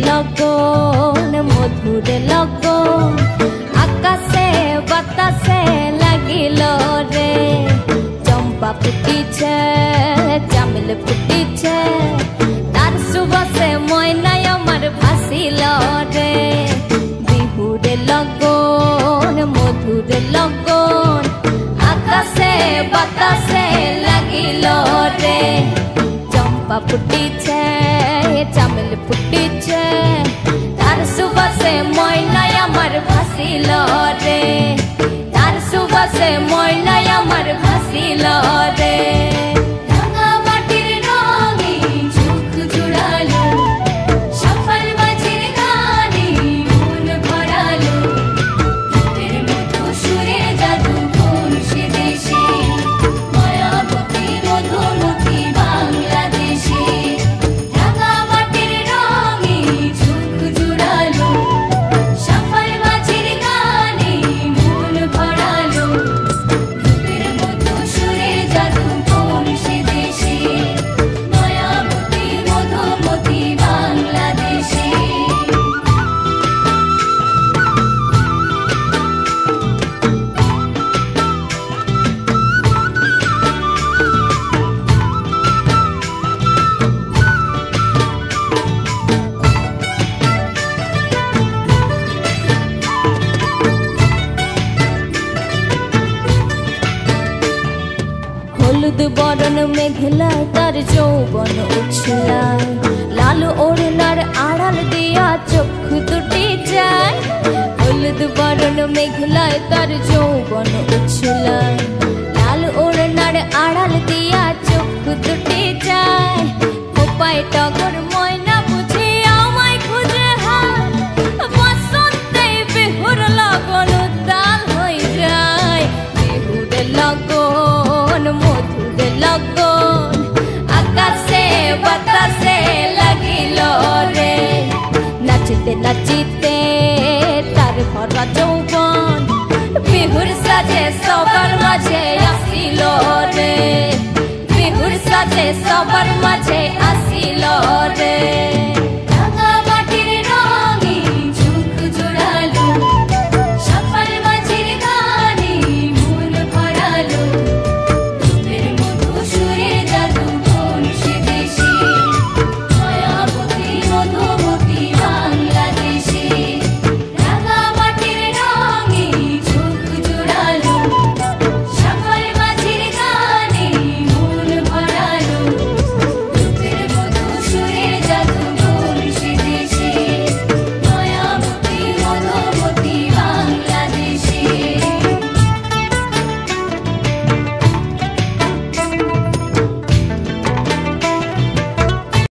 লগন মধুর লগন আকাশে বাতাসে লাগিল রে চম্পা ফুটিছে চামেল ফুটিছে তার সুবাসে ময়নায় আমার ভাসিল রে বিহুর লগন মধুর লগন আকাশে বাতাসে লাগিল রে চম্পা ফুটিছে চামেল ফুটিছে তার সুবাসে ময়নায় আমার ভাসিল রে তার সুবাসে ময়নায় আমার ভাসিল রে রাঙা মাটির রঙে চোখ জুড়ালো সফল মাঝির গানে মন ভরালো গীতের মতো সুরে জাদু সে দেশে মায়াবতী মধুমতি বাংলাদেশে হলুদ বরণ মেঘলায় তার যৌবন উছলায় লাল ওড়নার আড়াল দিয়া চক্ষু দুটি যায় হলুদ বরণ মেঘলায় তার যৌবন উছলায় লাল ওড়নার আড়াল দিয়া চক্ষু দুটি যায় কোপায় টগর ময়না বুঝি আমায় খুঁজে হায় বসন্তে বিহুর লগন উত্তাল হয়ে যায় বিহুর লগন মধুর লগন আকাশে বাতাসে লাগিল রে নাচিতে নাচিতে তার ভরা যৌবন বিহুর সাজে সবার মাঝে আসিল রে বিহুর সাজে সবার মাঝে আসিল রে।